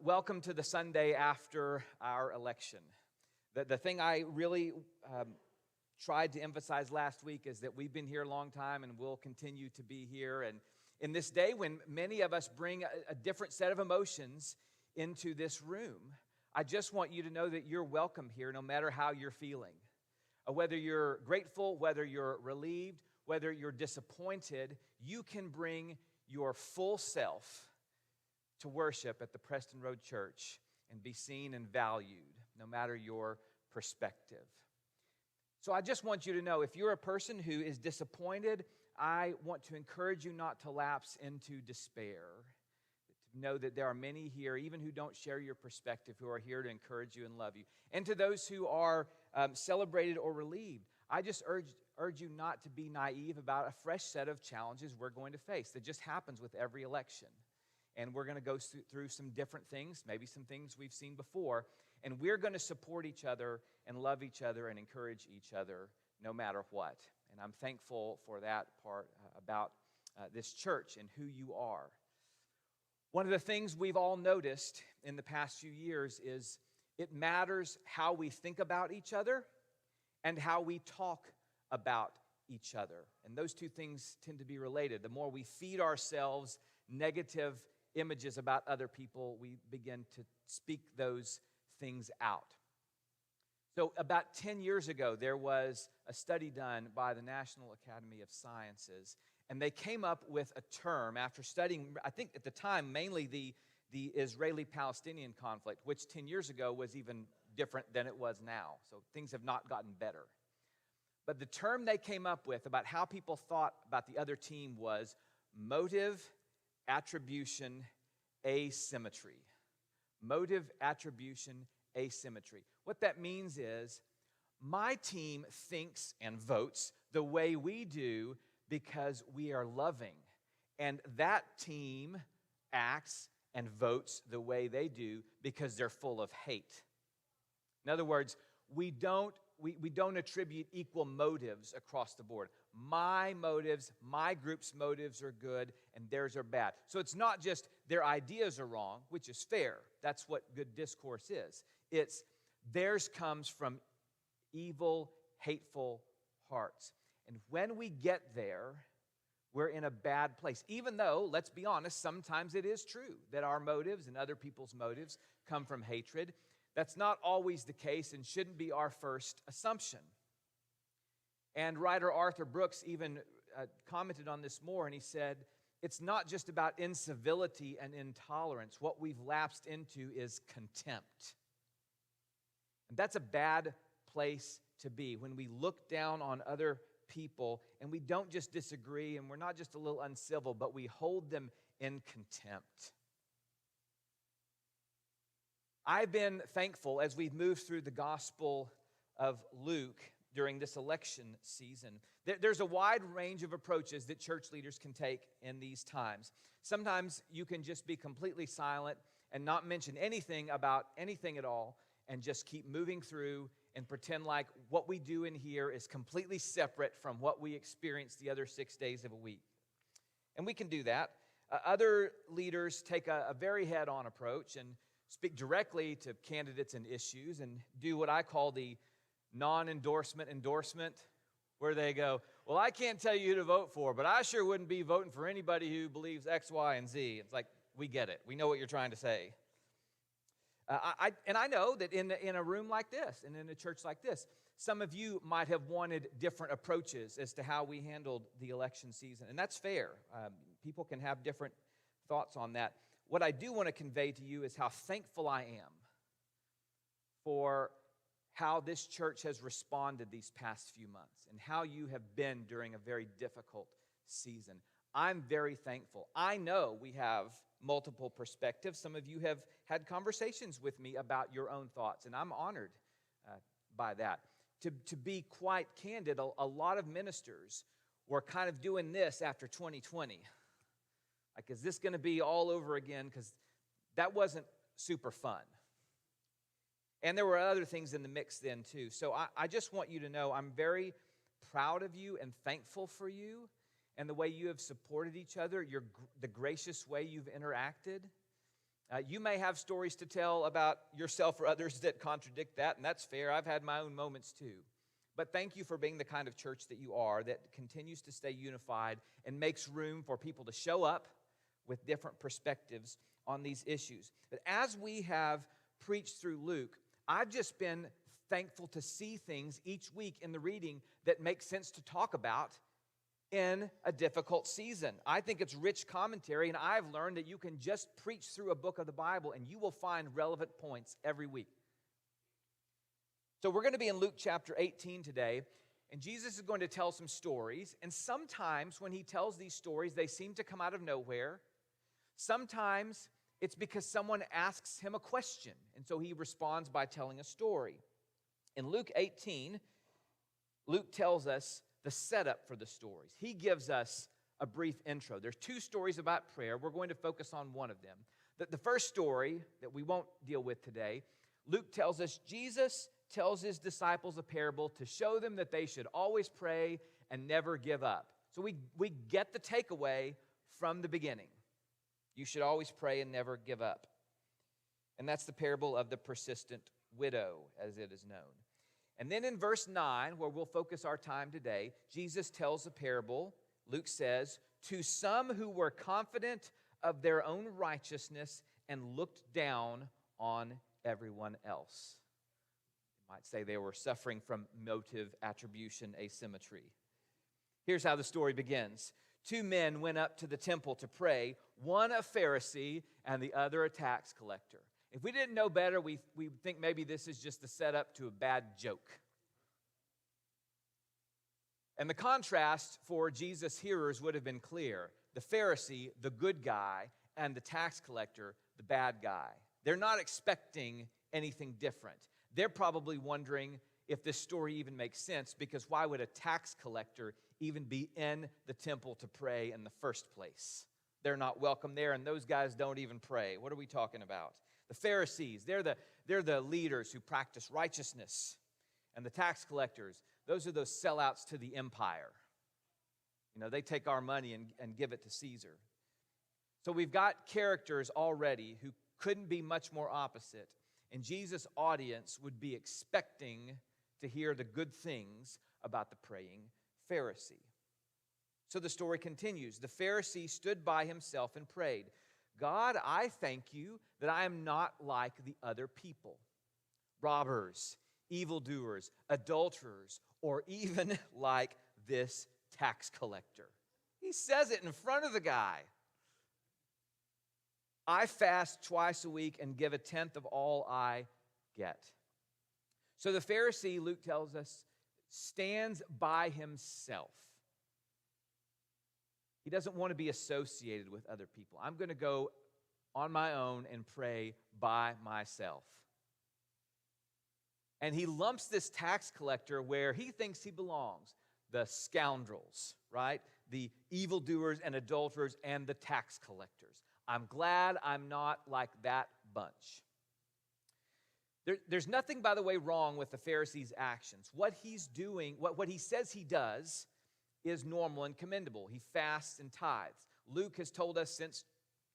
Welcome to the Sunday after our election. The thing I really tried to emphasize last week is that we've been here a long time and we'll continue to be here. And in this day when many of us bring a different set of emotions into this room, I just want you to know that you're welcome here no matter how you're feeling. Whether you're grateful, whether you're relieved, whether you're disappointed, you can bring your full self to worship at the Preston Road Church and be seen and valued, no matter your perspective. So I just want you to know, if you're a person who is disappointed, I want to encourage you not to lapse into despair. To know that there are many here, even who don't share your perspective, who are here to encourage you and love you. And to those who are celebrated or relieved, I just urge you not to be naive about a fresh set of challenges we're going to face. That just happens with every election. And we're going to go through some different things, maybe some things we've seen before, and we're going to support each other and love each other and encourage each other no matter what. And I'm thankful for that part about this church and who you are. One of the things we've all noticed in the past few years is it matters how we think about each other and how we talk about each other. And those two things tend to be related. The more we feed ourselves negative images about other people, we begin to speak those things out. So about 10 years ago, there was a study done by the National Academy of Sciences, and they came up with a term after studying, I think at the time, mainly the Israeli-Palestinian conflict, which 10 years ago was even different than it was now. So things have not gotten better. But the term they came up with about how people thought about the other team was motive, attribution, asymmetry. Motive, attribution, asymmetry. What that means is my team thinks and votes the way we do because we are loving, and that team acts and votes the way they do because they're full of hate. In other words, we don't attribute equal motives across the board. My motives, my group's motives are good and theirs are bad. So it's not just their ideas are wrong, which is fair. That's what good discourse is. It's theirs comes from evil, hateful hearts. And when we get there, we're in a bad place. Even though, let's be honest, sometimes it is true that our motives and other people's motives come from hatred. That's not always the case and shouldn't be our first assumption. And writer Arthur Brooks even commented on this more, and he said, it's not just about incivility and intolerance. What we've lapsed into is contempt. And that's a bad place to be when we look down on other people and we don't just disagree and we're not just a little uncivil, but we hold them in contempt. I've been thankful as we've moved through the Gospel of Luke during this election season. There's a wide range of approaches that church leaders can take in these times. Sometimes you can just be completely silent and not mention anything about anything at all and just keep moving through and pretend like what we do in here is completely separate from what we experience the other 6 days of a week. And we can do that. Other leaders take a very head-on approach and speak directly to candidates and issues and do what I call the non-endorsement endorsement, where they go, well, I can't tell you who to vote for, but I sure wouldn't be voting for anybody who believes X, Y, and Z. It's like, we get it. We know what you're trying to say. I know that in a room like this and in a church like this, some of you might have wanted different approaches as to how we handled the election season, and that's fair. People can have different thoughts on that. What I do want to convey to you is how thankful I am for how this church has responded these past few months and how you have been during a very difficult season. I'm very thankful. I know we have multiple perspectives. Some of you have had conversations with me about your own thoughts, and I'm honored by that. To be quite candid, a lot of ministers were kind of doing this after 2020. Like, is this going to be all over again? Because that wasn't super fun. And there were other things in the mix then, too. So I just want you to know I'm very proud of you and thankful for you and the way you have supported each other, the gracious way you've interacted. You may have stories to tell about yourself or others that contradict that, and that's fair. I've had my own moments too. But thank you for being the kind of church that you are, that continues to stay unified and makes room for people to show up with different perspectives on these issues. But as we have preached through Luke, I've just been thankful to see things each week in the reading that make sense to talk about in a difficult season. I think it's rich commentary, and I've learned that you can just preach through a book of the Bible and you will find relevant points every week. So we're going to be in Luke chapter 18 today, and Jesus is going to tell some stories, and sometimes when he tells these stories, they seem to come out of nowhere. Sometimes it's because someone asks him a question, and so he responds by telling a story. In Luke 18, Luke tells us the setup for the stories. He gives us a brief intro. There's two stories about prayer. We're going to focus on one of them. The first story that we won't deal with today, Luke tells us Jesus tells his disciples a parable to show them that they should always pray and never give up. So we get the takeaway from the beginning. You should always pray and never give up. And that's the parable of the persistent widow, as it is known. And then in verse 9, where we'll focus our time today, Jesus tells a parable, Luke says, to some who were confident of their own righteousness and looked down on everyone else. You might say they were suffering from motive attribution asymmetry. Here's how the story begins. Two men went up to the temple to pray, one a Pharisee and the other a tax collector. If we didn't know better, we think maybe this is just the setup to a bad joke. And the contrast for Jesus' hearers would have been clear. The Pharisee, the good guy, and the tax collector, the bad guy. They're not expecting anything different. They're probably wondering if this story even makes sense, because why would a tax collector even be in the temple to pray in the first place? They're not welcome there, and those guys don't even pray. What are we talking about? The Pharisees, they're the leaders who practice righteousness. And the tax collectors, those are those sellouts to the empire. You know, they take our money and give it to Caesar. So we've got characters already who couldn't be much more opposite. And Jesus' audience would be expecting to hear the good things about the praying Pharisee. So the story continues. The Pharisee stood by himself and prayed, God, I thank you that I am not like the other people, robbers, evildoers, adulterers, or even like this tax collector. He says it in front of the guy. I fast twice a week and give a tenth of all I get. So the Pharisee, Luke tells us, stands by himself. He doesn't want to be associated with other people. I'm going to go on my own and pray by myself. And he lumps this tax collector where he thinks he belongs. The scoundrels, right? The evildoers and adulterers and the tax collectors. I'm glad I'm not like that bunch. There's nothing, by the way, wrong with the Pharisee's actions. What he's doing, what he says he does, is normal and commendable. He fasts and tithes. Luke has told us since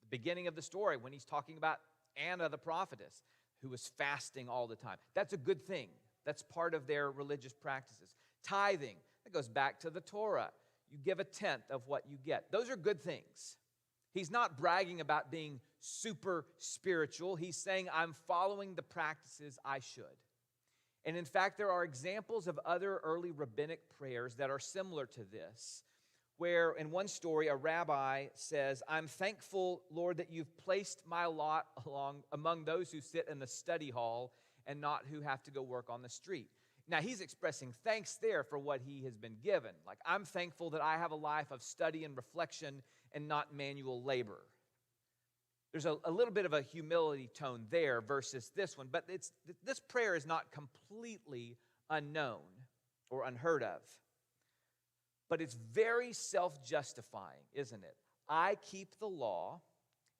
the beginning of the story when he's talking about Anna the prophetess, who was fasting all the time. That's a good thing. That's part of their religious practices. Tithing, that goes back to the Torah. You give a tenth of what you get. Those are good things. He's not bragging about being super spiritual. He's saying, I'm following the practices I should. And in fact, there are examples of other early rabbinic prayers that are similar to this, where in one story, a rabbi says, I'm thankful, Lord, that you've placed my lot among those who sit in the study hall and not who have to go work on the street. Now, he's expressing thanks there for what he has been given. Like, I'm thankful that I have a life of study and reflection and not manual labor. There's a little bit of a humility tone there versus this one, but this prayer is not completely unknown or unheard of. But it's very self-justifying, isn't it? I keep the law,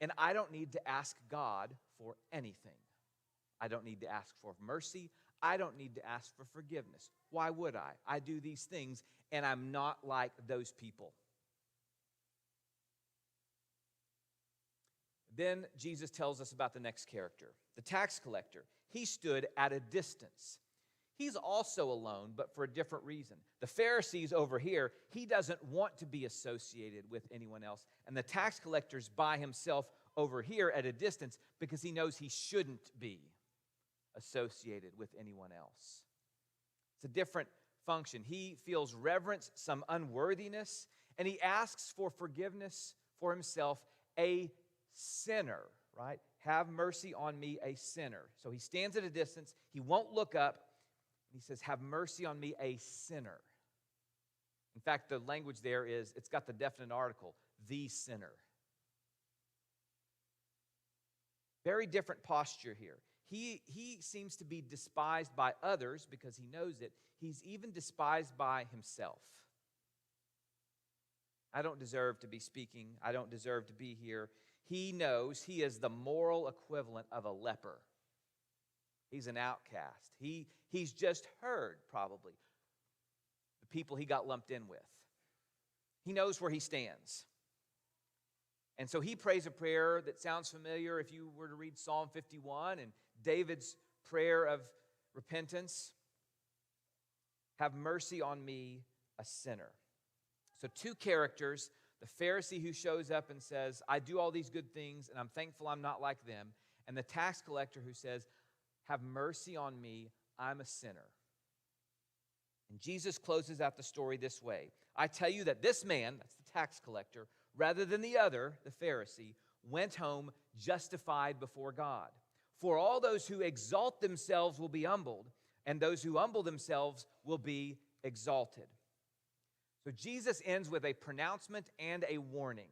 and I don't need to ask God for anything. I don't need to ask for mercy. I don't need to ask for forgiveness. Why would I? I do these things, and I'm not like those people. Then Jesus tells us about the next character, the tax collector. He stood at a distance. He's also alone, but for a different reason. The Pharisees over here, he doesn't want to be associated with anyone else. And the tax collector's by himself over here at a distance because he knows he shouldn't be associated with anyone else. It's a different function. He feels reverence, some unworthiness, and he asks for forgiveness for himself, a sinner, right? Have mercy on me, a sinner. So he stands at a distance. He won't look up. He says, have mercy on me, a sinner. In fact, the language there is, it's got the definite article, the sinner. Very different posture here. He seems to be despised by others because he knows it. He's even despised by himself. I don't deserve to be speaking. I don't deserve to be here. He knows he is the moral equivalent of a leper. He's an outcast. He's just heard, probably, the people he got lumped in with. He knows where he stands. And so he prays a prayer that sounds familiar if you were to read Psalm 51 and David's prayer of repentance. Have mercy on me, a sinner. So two characters, the Pharisee who shows up and says, I do all these good things and I'm thankful I'm not like them, and the tax collector who says, have mercy on me, I'm a sinner. And Jesus closes out the story this way. I tell you that this man, that's the tax collector, rather than the other, the Pharisee, went home justified before God. For all those who exalt themselves will be humbled, and those who humble themselves will be exalted. So Jesus ends with a pronouncement and a warning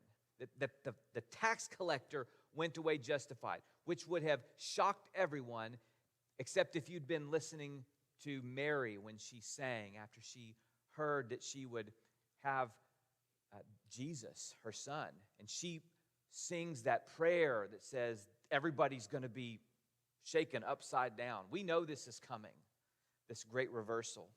that the tax collector went away justified, which would have shocked everyone, except if you'd been listening to Mary when she sang after she heard that she would have Jesus, her son. And she sings that prayer that says everybody's going to be shaken upside down. We know this is coming, this great reversal.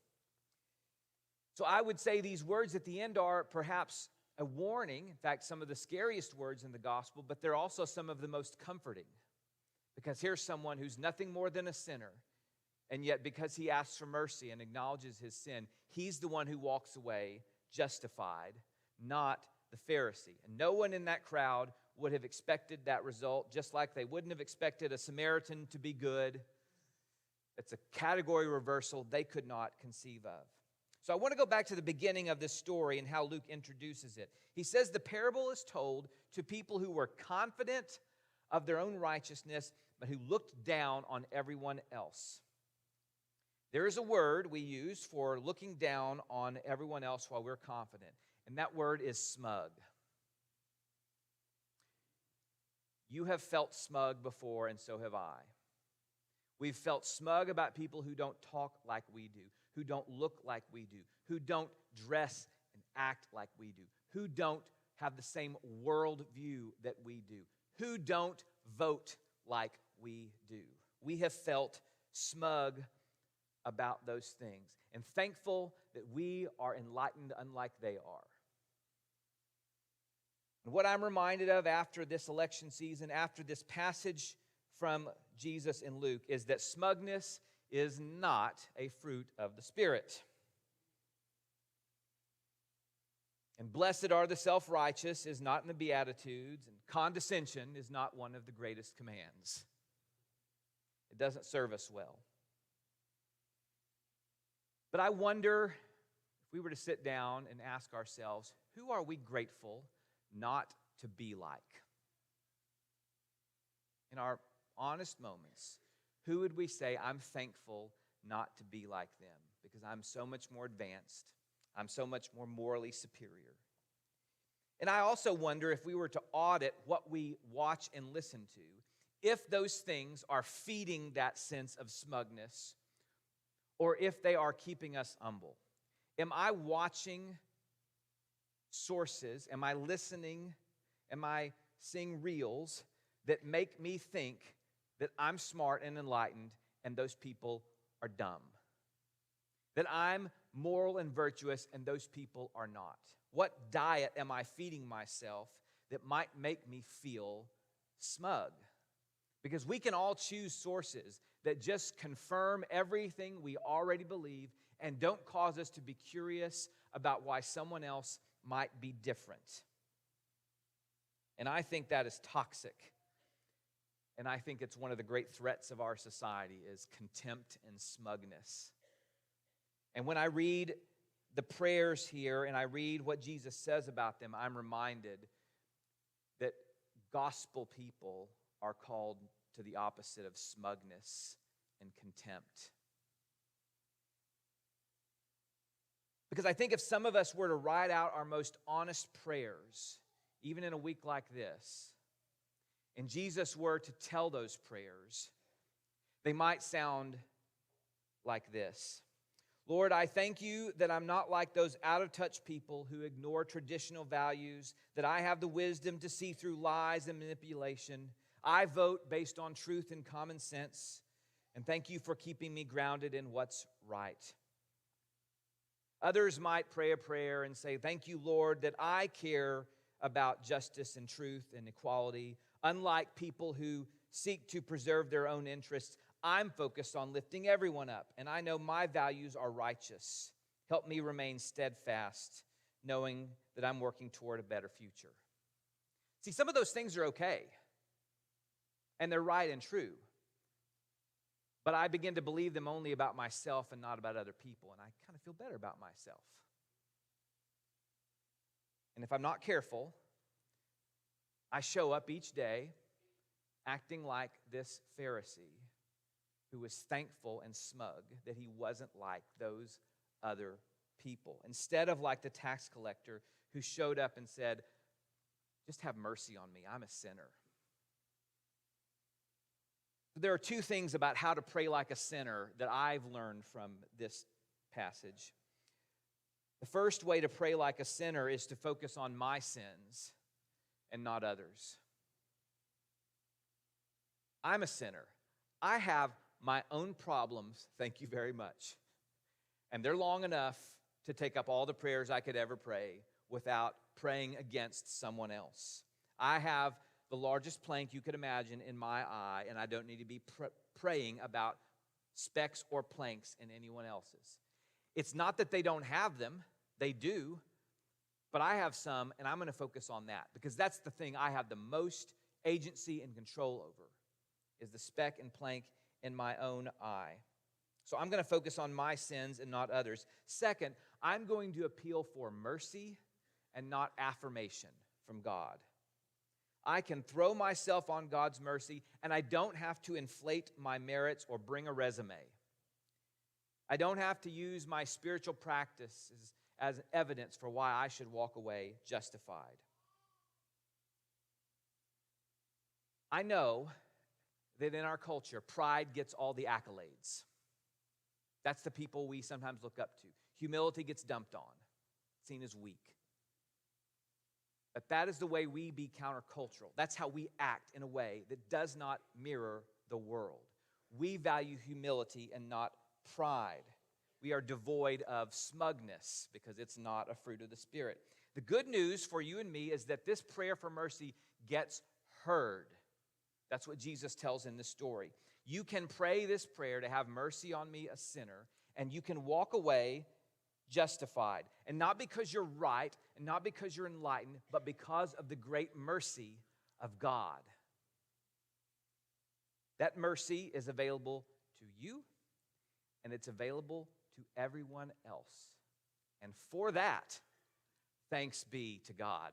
So I would say these words at the end are perhaps a warning, in fact, some of the scariest words in the gospel, but they're also some of the most comforting. Because here's someone who's nothing more than a sinner, and yet because he asks for mercy and acknowledges his sin, he's the one who walks away justified, not the Pharisee. And no one in that crowd would have expected that result, just like they wouldn't have expected a Samaritan to be good. It's a category reversal they could not conceive of. So I want to go back to the beginning of this story and how Luke introduces it. He says the parable is told to people who were confident of their own righteousness, but who looked down on everyone else. There is a word we use for looking down on everyone else while we're confident, and that word is smug. You have felt smug before, and so have I. We've felt smug about people who don't talk like we do, who don't look like we do, who don't dress and act like we do, who don't have the same worldview that we do, who don't vote like we do. We have felt smug about those things and thankful that we are enlightened unlike they are. And what I'm reminded of after this election season, after this passage from Jesus in Luke, is that smugness is not a fruit of the Spirit. And blessed are the self-righteous is not in the Beatitudes, and condescension is not one of the greatest commands. It doesn't serve us well. But I wonder if we were to sit down and ask ourselves, who are we grateful not to be like? In our honest moments, who would we say, I'm thankful not to be like them because I'm so much more advanced, I'm so much more morally superior? And I also wonder if we were to audit what we watch and listen to, if those things are feeding that sense of smugness or if they are keeping us humble. Am I watching sources? Am I listening? Am I seeing reels that make me think that I'm smart and enlightened and those people are dumb? That I'm moral and virtuous and those people are not? What diet am I feeding myself that might make me feel smug. Because we can all choose sources that just confirm everything we already believe and don't cause us to be curious about why someone else might be different. And I think that is toxic. And I think it's one of the great threats of our society is contempt and smugness. And when I read the prayers here and I read what Jesus says about them, I'm reminded that gospel people are called to the opposite of smugness and contempt. Because I think if some of us were to write out our most honest prayers, even in a week like this, and Jesus were to tell those prayers, they might sound like this. Lord, I thank you that I'm not like those out-of-touch people who ignore traditional values, that I have the wisdom to see through lies and manipulation. I vote based on truth and common sense, and thank you for keeping me grounded in what's right. Others might pray a prayer and say, thank you, Lord, that I care about justice and truth and equality. Unlike people who seek to preserve their own interests, I'm focused on lifting everyone up, and I know my values are righteous. Help me remain steadfast, knowing that I'm working toward a better future. See, some of those things are okay, and they're right and true, but I begin to believe them only about myself and not about other people, and I kind of feel better about myself. And if I'm not careful, I show up each day acting like this Pharisee who was thankful and smug that he wasn't like those other people. Instead of like the tax collector who showed up and said, just have mercy on me, I'm a sinner. There are two things about how to pray like a sinner that I've learned from this passage. The first way to pray like a sinner is to focus on my sins and not others. I'm a sinner. I have my own problems, thank you very much. And they're long enough to take up all the prayers I could ever pray without praying against someone else. I have the largest plank you could imagine in my eye, and I don't need to be praying about specks or planks in anyone else's. It's not that they don't have them, they do, but I have some, and I'm going to focus on that because that's the thing I have the most agency and control over, is the speck and plank in my own eye. So I'm going to focus on my sins and not others. Second, I'm going to appeal for mercy and not affirmation from God. I can throw myself on God's mercy, and I don't have to inflate my merits or bring a resume. I don't have to use my spiritual practices as evidence for why I should walk away justified. I know that in our culture, pride gets all the accolades. That's the people we sometimes look up to. Humility gets dumped on, seen as weak. But that is the way we be countercultural. That's how we act in a way that does not mirror the world. We value humility and not pride. We are devoid of smugness because it's not a fruit of the Spirit. The good news for you and me is that this prayer for mercy gets heard. That's what Jesus tells in this story. You can pray this prayer to have mercy on me, a sinner, and you can walk away justified. And not because you're right, and not because you're enlightened, but because of the great mercy of God. That mercy is available to you, and it's available to everyone else. And for that, thanks be to God.